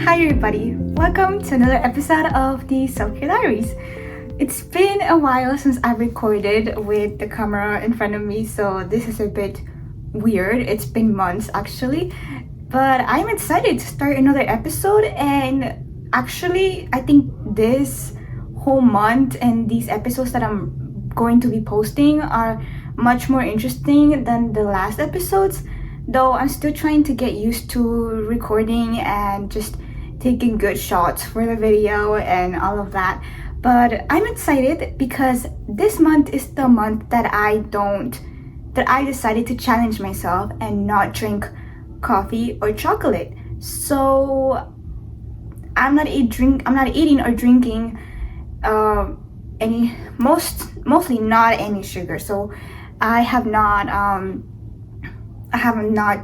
Hi everybody, welcome to another episode of the Self-Care Diaries. It's been a while since I recorded with the camera in front of me, so this is a bit weird. It's been months actually, but I'm excited to start another episode. And actually, I think this whole month and these episodes that I'm going to be posting are much more interesting than the last episodes, though I'm still trying to get used to recording and just taking good shots for the video and all of that. But I'm excited because this month is the month that I decided to challenge myself and not drink coffee or chocolate. So I'm not eating or drinking mostly not any sugar. So I have not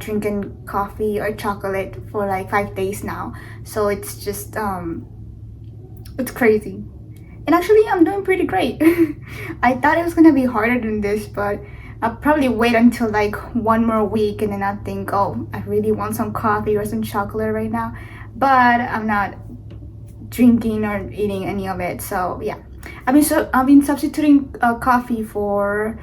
drinking coffee or chocolate for like 5 days now. So it's just it's crazy. And actually I'm doing pretty great. I thought it was gonna be harder than this, but I'll probably wait until like one more week and then I'll think, oh, I really want some coffee or some chocolate right now. But I'm not drinking or eating any of it. So yeah, I've been substituting coffee for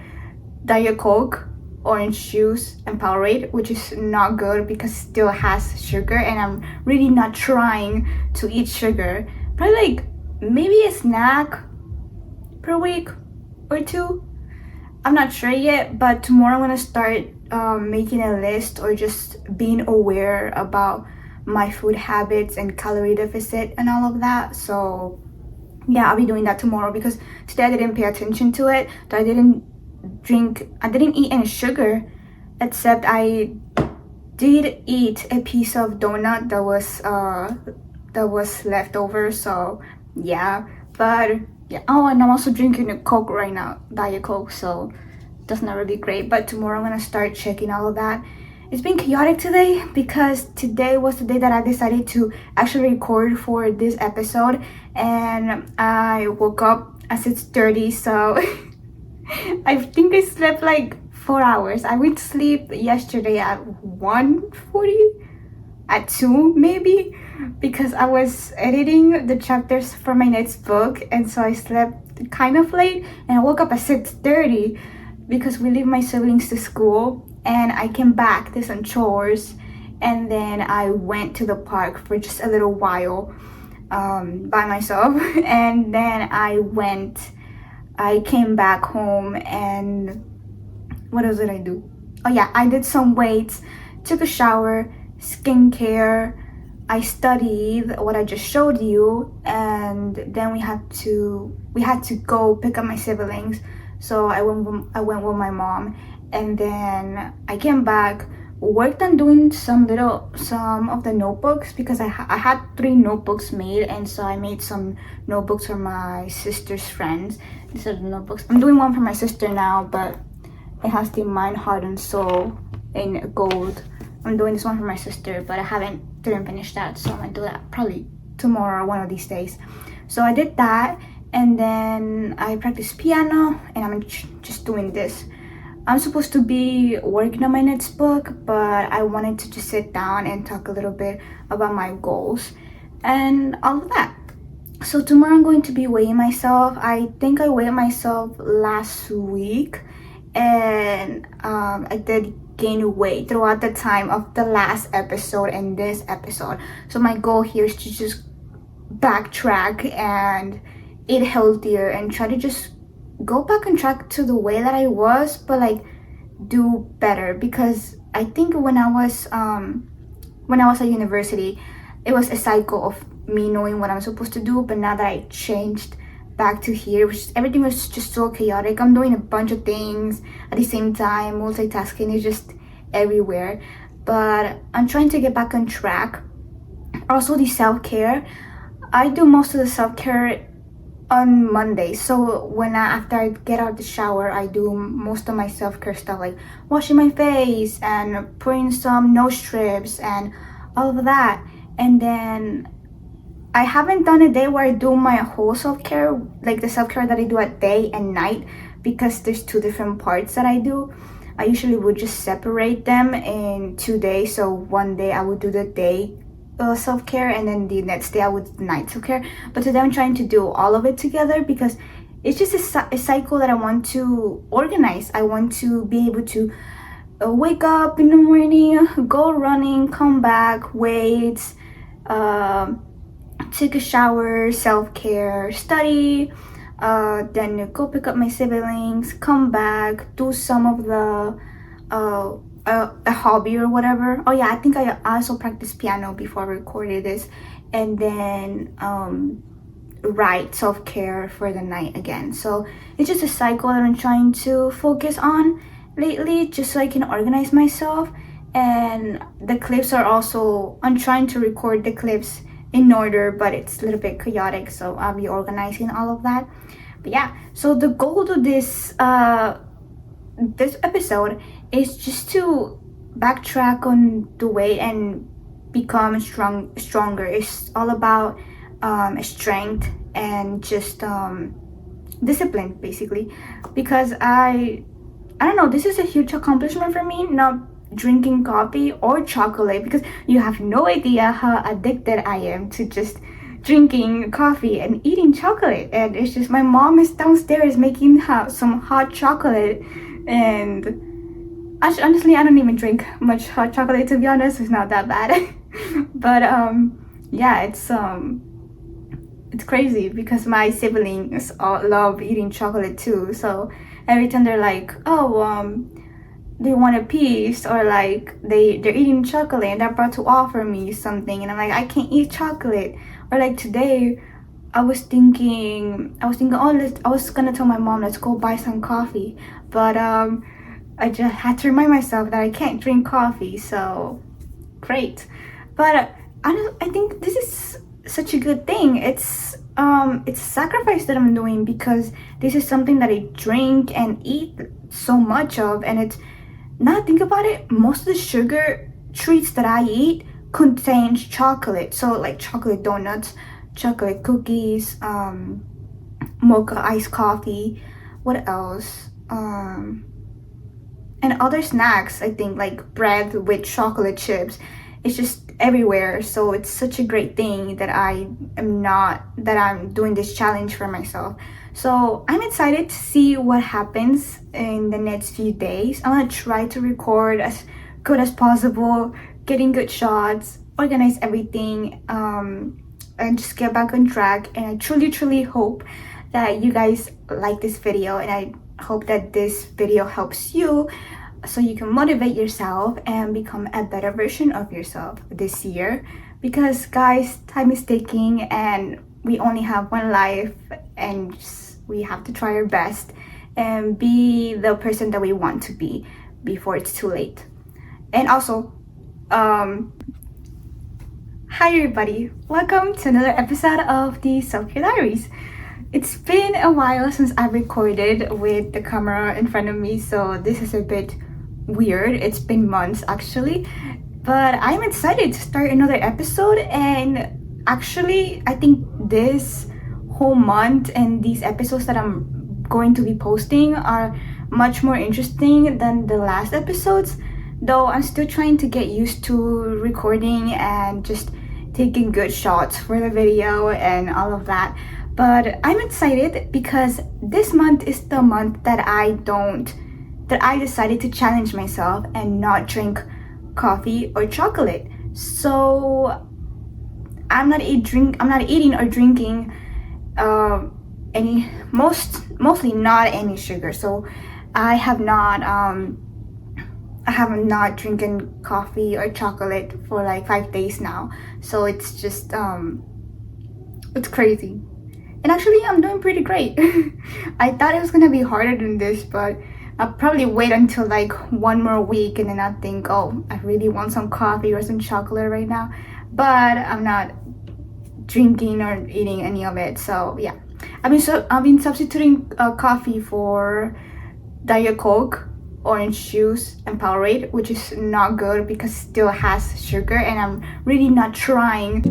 Diet Coke, orange juice, and Powerade, which is not good because it still has sugar, and I'm really not trying to eat sugar. Probably like maybe a snack per week or two. I'm not sure yet, but tomorrow I'm gonna start making a list or just being aware about my food habits and calorie deficit and all of that. So yeah, I'll be doing that tomorrow because today I didn't pay attention to it. So I didn't eat any sugar, except I did eat a piece of donut that was left over. So yeah, but yeah. Oh, and I'm also drinking a Coke right now, Diet Coke, so that's not really great. But tomorrow I'm gonna start checking all of that. It's been chaotic today because today was the day that I decided to actually record for this episode, and I woke up at 6:30, so I think I slept like 4 hours. I went to sleep yesterday at 1:40, at 2 maybe, because I was editing the chapters for my next book, and so I slept kind of late, and I woke up at 6:30 because we leave my siblings to school, and I came back, did some chores, and then I went to the park for just a little while by myself, and then I came back home, and what else did I do? Oh yeah, I did some weights, took a shower, skincare, I studied what I just showed you, and then we had to go pick up my siblings. So I went with my mom, and then I came back, worked on doing some of the notebooks because I had 3 notebooks made, and so I made some notebooks for my sister's friends. These are the notebooks. I'm doing one for my sister now, but it has the mind, heart, and soul in gold. I'm doing this one for my sister, but I didn't finish that, so I'm gonna do that probably tomorrow or one of these days. So I did that, and then I practiced piano, and I'm just doing this. I'm supposed to be working on my next book, but I wanted to just sit down and talk a little bit about my goals and all of that. So tomorrow I'm going to be weighing myself. I think I weighed myself last week, and I did gain weight throughout the time of the last episode and this episode. So my goal here is to just backtrack and eat healthier and try to just go back on track to the way that I was, but like do better, because I think when I was at university, it was a cycle of me knowing what I'm supposed to do, but now that I changed back to here, everything was just so chaotic. I'm doing a bunch of things at the same time. Multitasking is just everywhere, but I'm trying to get back on track. Also, the self-care, I do most of the self-care on Monday. So after I get out of the shower, I do most of my self-care stuff, like washing my face and putting some nose strips and all of that. And then I haven't done a day where I do my whole self-care, like the self-care that I do at day and night, because there's 2 different parts that I do. I usually would just separate them in 2 days. So one day I would do the day self-care, and then the next day I would do night self-care. But today I'm trying to do all of it together because it's just a cycle that I want to organize. I want to be able to wake up in the morning, go running, come back, wait, take a shower, self-care, study, then go pick up my siblings, come back, do some of the a hobby or whatever. Oh yeah, I think I also practiced piano before I recorded this, and then write self-care for the night again. So it's just a cycle that I'm trying to focus on lately, just so I can organize myself. And the clips are also, I'm trying to record the clips in order, but it's a little bit chaotic, so I'll be organizing all of that. But yeah, so the goal of this this episode is just to backtrack on the weight and become stronger. It's all about strength and just discipline, basically, because I don't know, this is a huge accomplishment for me, not drinking coffee or chocolate, because you have no idea how addicted I am to just drinking coffee and eating chocolate. And it's just, my mom is downstairs making some hot chocolate, and honestly I don't even drink much hot chocolate, to be honest. It's not that bad. But yeah, it's crazy because my siblings all love eating chocolate too. So every time they're like, oh, they want a piece, or like they're eating chocolate and they're about to offer me something, and I'm like, I can't eat chocolate. Or like today, I was thinking, oh, I was gonna tell my mom, let's go buy some coffee, but I just had to remind myself that I can't drink coffee. So great. But I think this is such a good thing. It's a sacrifice that I'm doing, because this is something that I drink and eat so much of, and it's, now think about it, most of the sugar treats that I eat contains chocolate. So like chocolate donuts, chocolate cookies, mocha iced coffee, what else, and other snacks, I think, like bread with chocolate chips. It's just everywhere. So it's such a great thing that I'm doing this challenge for myself. So I'm excited to see what happens in the next few days. I'm gonna try to record as good as possible, getting good shots, organize everything, and just get back on track. And I truly hope that you guys like this video, and I hope that this video helps you, so you can motivate yourself and become a better version of yourself this year. Because guys, time is ticking and we only have one life, and we have to try our best and be the person that we want to be before it's too late. And also, hi everybody, welcome to another episode of the Self-Care Diaries. It's been a while since I recorded with the camera in front of me, so this is a bit weird. It's been months actually, but I'm excited to start another episode. And actually, I think this whole month and these episodes that I'm going to be posting are much more interesting than the last episodes, though I'm still trying to get used to recording and just taking good shots for the video and all of that. But I'm excited because this month is the month that I decided to challenge myself and not drink coffee or chocolate. So I'm not eating or drinking mostly not any sugar. So I have not drinking coffee or chocolate for like 5 days now. So it's just it's crazy. And actually I'm doing pretty great. I thought it was gonna be harder than this, but I'll probably wait until like one more week, and then I'll think, oh, I really want some coffee or some chocolate right now. But I'm not drinking or eating any of it. So yeah, I've been substituting coffee for Diet Coke, orange juice, and Powerade, which is not good because it still has sugar, and I'm really not trying.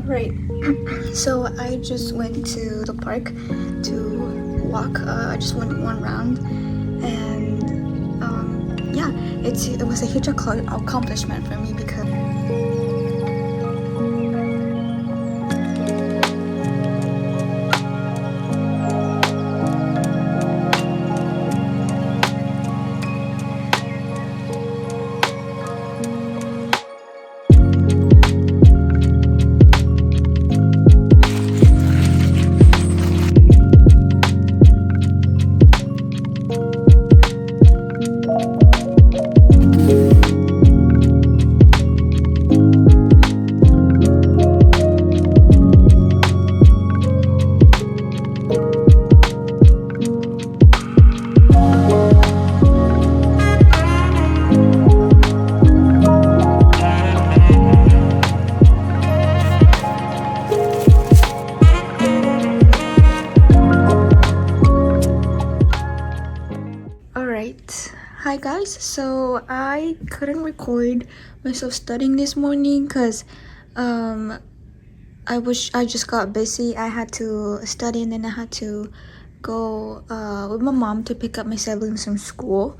Right. So I just went to the park to walk. I just went one round, and yeah, it was a huge accomplishment for me because. Alright, hi guys. So I couldn't record myself studying this morning because um I just got busy. I had to study and then I had to go with my mom to pick up my siblings from school,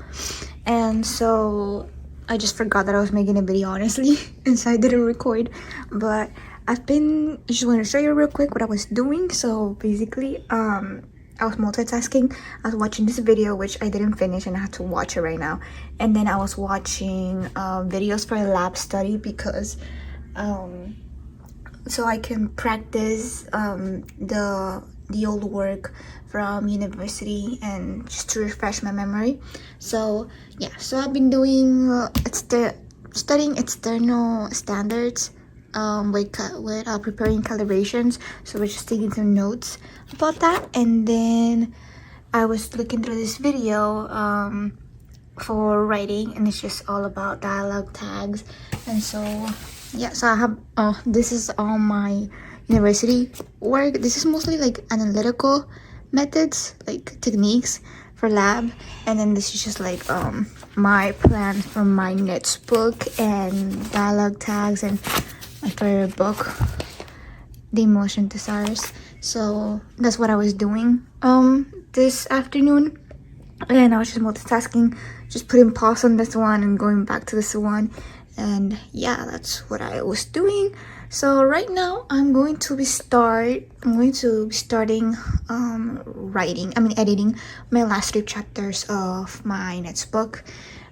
and so I just forgot that I was making a video, honestly. And so I didn't record. But I just want to show you real quick what I was doing. So basically I was multitasking. I was watching this video which I didn't finish and I had to watch it right now, and then I was watching videos for a lab study because so I can practice the old work from university and just to refresh my memory. So yeah, so I've been doing studying external standards with preparing calibrations. So we're just taking some notes about that, and then I was looking through this video for writing, and it's just all about dialogue tags. And so yeah, so I have this is all my university work. This is mostly like analytical methods, like techniques for lab, and then this is just like my plan from my notes book and dialogue tags and my favorite book, The Emotion Thesaurus. So that's what I was doing this afternoon, and I was just multitasking, just putting pause on this one and going back to this one. And yeah, that's what I was doing. So right now I'm going to be starting editing my last 3 chapters of my next book,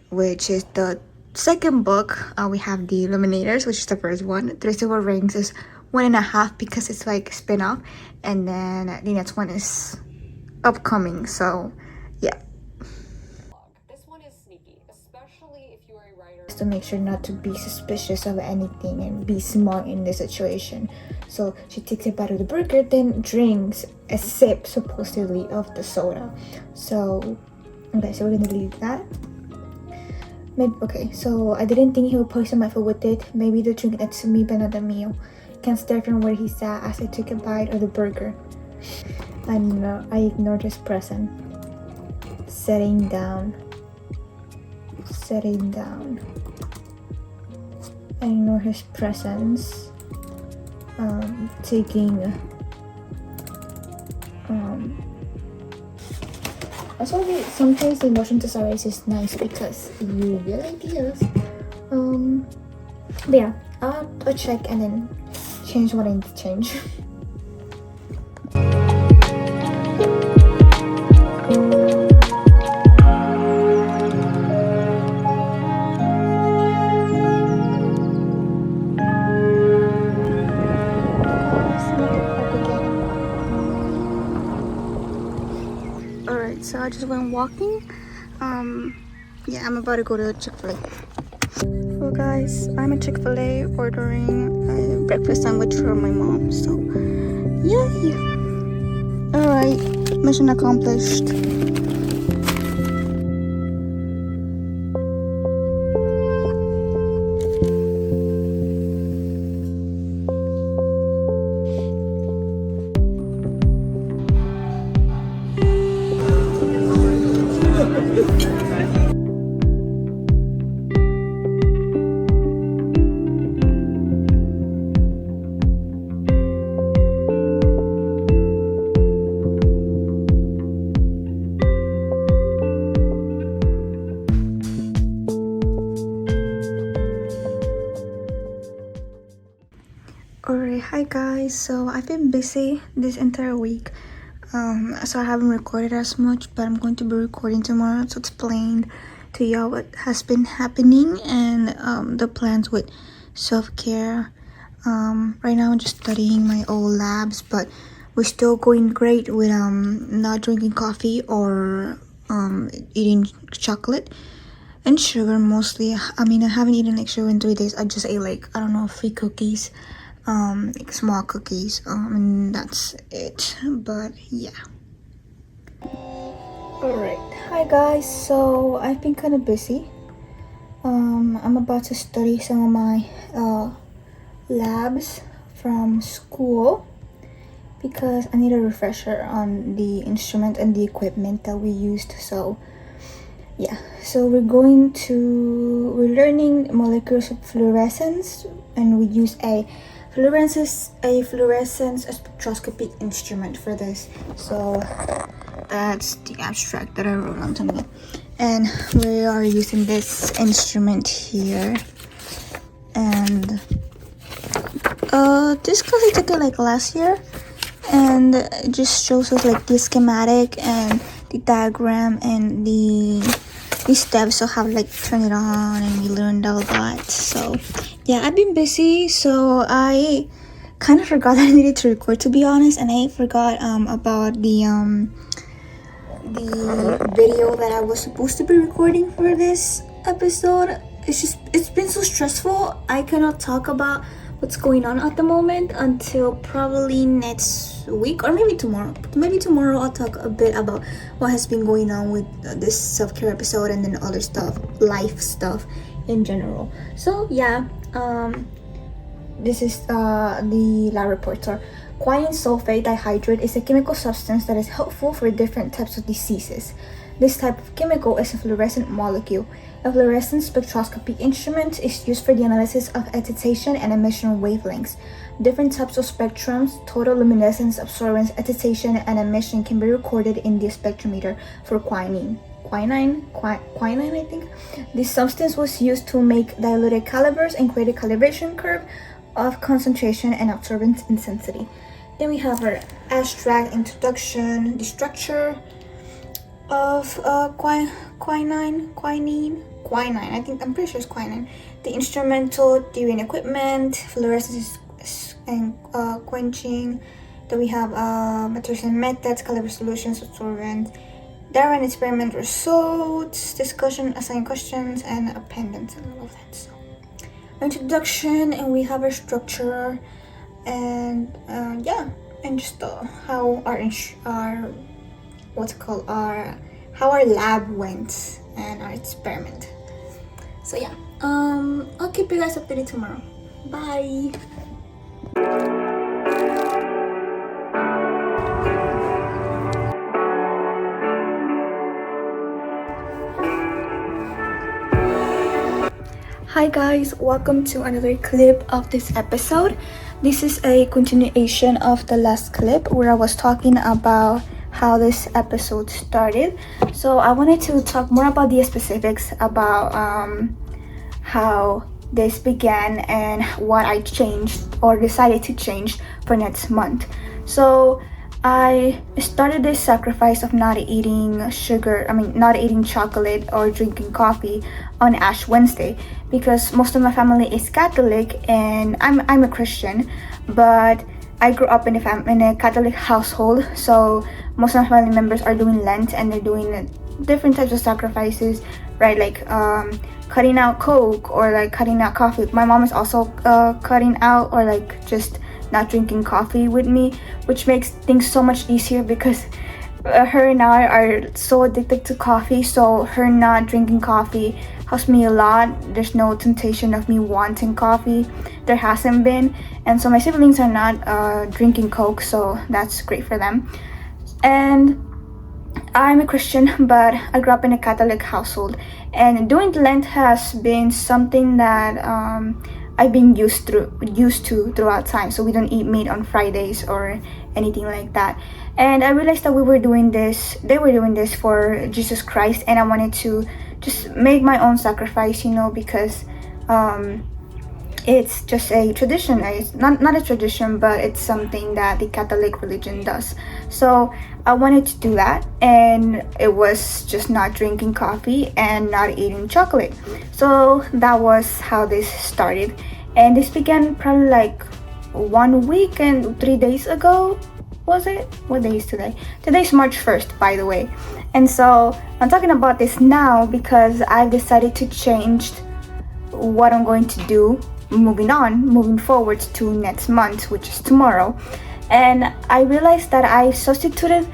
which is the second book. We have The Illuminators, which is the first one. Three Silver Rings is 1.5 because it's like spin-off, and then the next one is upcoming. So yeah, to make sure not to be suspicious of anything and be smart in this situation. So she takes a bite of the burger, then drinks a sip supposedly of the soda. So okay, so we're gonna leave that. Maybe okay, so I didn't think he would poison my food with it. Maybe the drink adds to me but not the meal. Can't stare from where he sat as I took a bite of the burger. I know I ignored his presence. Setting down. I ignore his presence. Also, sometimes the emotion thesaurus is nice because you get ideas. But yeah, I'll check and then change what I need to change. Alright, so I just went walking. Yeah, I'm about to go to Chick-fil-A. Well guys, I'm at Chick-fil-A ordering a breakfast sandwich for my mom. So yay! Alright, mission accomplished. Guys, so I've been busy this entire week, so I haven't recorded as much, but I'm going to be recording tomorrow to explain to y'all what has been happening and the plans with self-care. Right now I'm just studying my old labs, but we're still going great with not drinking coffee or eating chocolate and sugar mostly. I mean, I haven't eaten like sugar in 3 days. I just ate like, I don't know, 3 cookies, like small cookies, and that's it. But yeah. Alright, hi guys. So I've been kind of busy. I'm about to study some of my labs from school because I need a refresher on the instrument and the equipment that we used. So yeah, so we're learning molecules of fluorescence, and we use a fluorescence spectroscopy instrument for this. So that's the abstract that I wrote onto me, and we are using this instrument here. And this class I took it like last year, and it just shows us like the schematic and the diagram and the steps, so how to like turn it on, and we learned all that. So yeah, I've been busy, so I kind of forgot that I needed to record, to be honest, and I forgot about the video that I was supposed to be recording for this episode. It's been so stressful. I cannot talk about what's going on at the moment until probably next week, or maybe tomorrow. Maybe tomorrow I'll talk a bit about what has been going on with this self-care episode, and then other stuff, life stuff in general. So yeah, this is the lab report. So quinine sulfate dihydrate is a chemical substance that is helpful for different types of diseases. This type of chemical is a fluorescent molecule. A fluorescence spectroscopy instrument is used for the analysis of excitation and emission wavelengths. Different types of spectrums, total luminescence, absorbance, excitation, and emission can be recorded in the spectrometer for quinine, I think. This substance was used to make diluted calibers and create a calibration curve of concentration and absorbance intensity. Then we have our abstract introduction, the structure of quinine, I think, I'm pretty sure it's quinine. The instrumental, theory and equipment, fluorescence and quenching. Then we have materials and methods, caliber solutions, absorbance, diary and experiment results, discussion, assigned questions, and appendix, and all of that. So introduction, and we have our structure, and yeah, and just how how our lab went and our experiment. So yeah, I'll keep you guys updated tomorrow. Bye. Hi guys, welcome to another clip of this episode. This is a continuation of the last clip where I was talking about how this episode started. So I wanted to talk more about the specifics about how this began and what I changed or decided to change for next month. So I started this sacrifice of not eating chocolate or drinking coffee on Ash Wednesday, because most of my family is Catholic and I'm a Christian, but I grew up in a Catholic household, so most of my family members are doing Lent, and they're doing different types of sacrifices, right? Like cutting out Coke, or like cutting out coffee. My mom is also cutting out, or like just not drinking coffee with me, which makes things so much easier because her and I are so addicted to coffee. So her not drinking coffee helps me a lot. There's no temptation of me wanting coffee. There hasn't been. And so my siblings are not drinking Coke, so that's great for them. And I'm a Christian, but I grew up in a Catholic household, and doing Lent has been something that I've been used to throughout time. So we don't eat meat on Fridays or anything like that. And I realized that they were doing this for Jesus Christ, and I wanted to just make my own sacrifice, because it's just a tradition. It's not a tradition, but it's something that the Catholic religion does. So I wanted to do that, and it was just not drinking coffee and not eating chocolate. So that was how this started, and this began probably like 1 week and 3 days ago. Was it? What day is today? Today's March 1st, by the way. And so I'm talking about this now because I've decided to change what I'm going to do moving forward to next month, which is tomorrow. And I realized that I substituted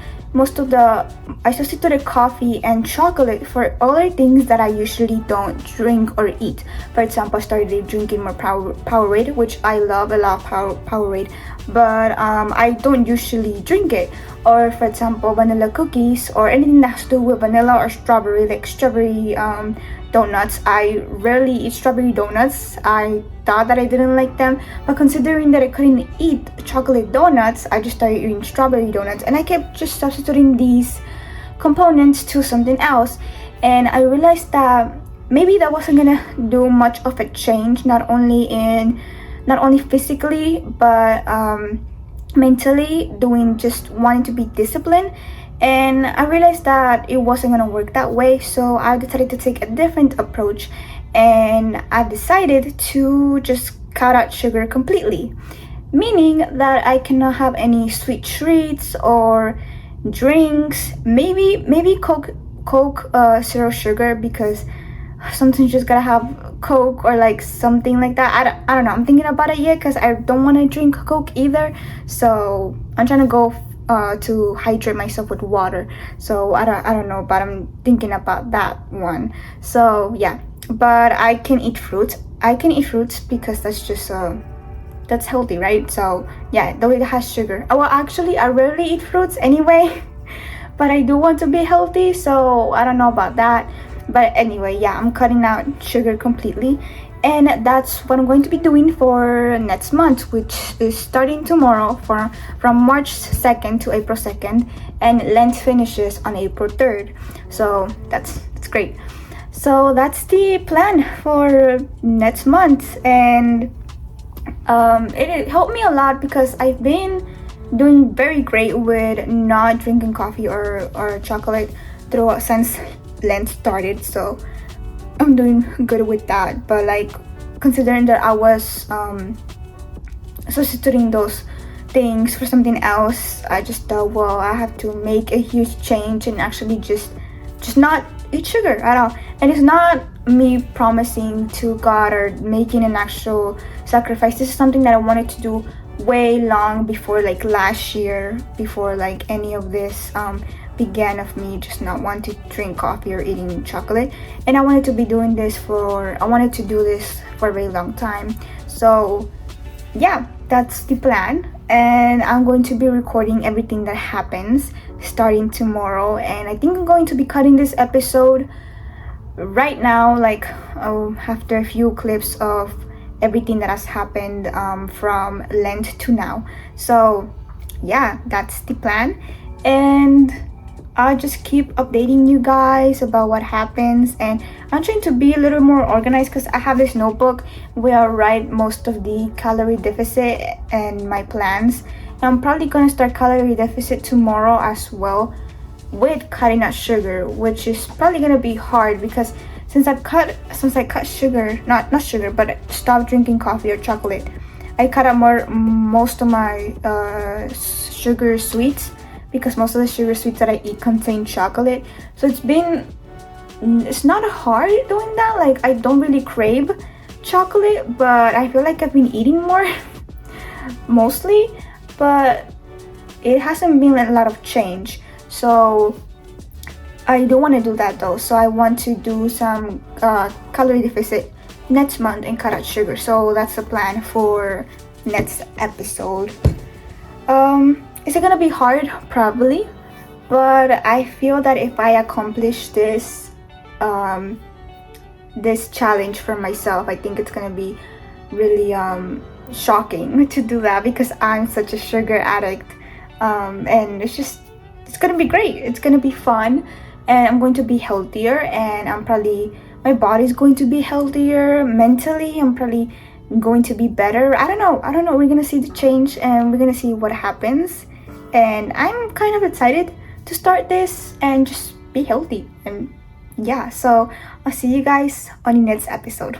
coffee and chocolate for other things that I usually don't drink or eat. For example, I started drinking more Powerade, which I love. I love Powerade, but I don't usually drink it. Or for example, vanilla cookies or anything that has to do with vanilla or strawberry, like strawberry donuts. I rarely eat strawberry donuts. I thought that I didn't like them, but considering that I couldn't eat chocolate donuts, I just started eating strawberry donuts, and I kept just substituting these components to something else. And I realized that maybe that wasn't gonna do much of a change, not only physically, but mentally, doing just wanting to be disciplined. And I realized that it wasn't gonna work that way, so I decided to take a different approach, and I decided to just cut out sugar completely, meaning that I cannot have any sweet treats or drinks. Maybe Coke zero sugar, because sometimes you just gotta have Coke or like something like that. I don't know. I'm thinking about it yet because I don't want to drink Coke either. So I'm trying to go to hydrate myself with water. So I don't know, but I'm thinking about that one. So yeah, but I can eat fruits. Because that's just that's healthy, right? So yeah, though it has sugar. Well, actually, I rarely eat fruits anyway, but I do want to be healthy, so I don't know about that. But anyway, yeah, I'm cutting out sugar completely, and that's what I'm going to be doing for next month, which is starting tomorrow from March 2nd to April 2nd, and Lent finishes on April 3rd. So that's great. So that's the plan for next month, and it helped me a lot because I've been doing very great with not drinking coffee or chocolate throughout since Lent started. So I'm doing good with that. But like, considering that I was substituting those things for something else, I just thought, well, I have to make a huge change and actually just not eat sugar at all. And it's not me promising to God or making an actual sacrifice. This is something that I wanted to do way long before, like last year, before like any of this began, of me just not want to drink coffee or eating chocolate. And I wanted to do this for a very long time. So yeah, that's the plan, and I'm going to be recording everything that happens starting tomorrow. And I think I'm going to be cutting this episode right now, like after a few clips of everything that has happened from Lent to now. So yeah, that's the plan, and I'll just keep updating you guys about what happens. And I'm trying to be a little more organized because I have this notebook where I write most of the calorie deficit and my plans. And I'm probably gonna start calorie deficit tomorrow as well, with cutting out sugar, which is probably gonna be hard because since I cut sugar, not sugar, but stopped drinking coffee or chocolate, I cut out most of my sugar sweets, because most of the sugar sweets that I eat contain chocolate. So it's not hard doing that. Like, I don't really crave chocolate, but I feel like I've been eating more mostly, but it hasn't been a lot of change. So I don't want to do that though. So I want to do some calorie deficit next month and cut out sugar. So that's the plan for next episode. Is it gonna be hard? Probably, but I feel that if I accomplish this this challenge for myself, I think it's gonna be really shocking to do that, because I'm such a sugar addict, and it's gonna be great. It's gonna be fun, and I'm going to be healthier, and my body's going to be healthier mentally. I'm probably going to be better. I don't know, we're gonna see the change and we're gonna see what happens, and I'm kind of excited to start this and just be healthy. And yeah, so I'll see you guys on the next episode.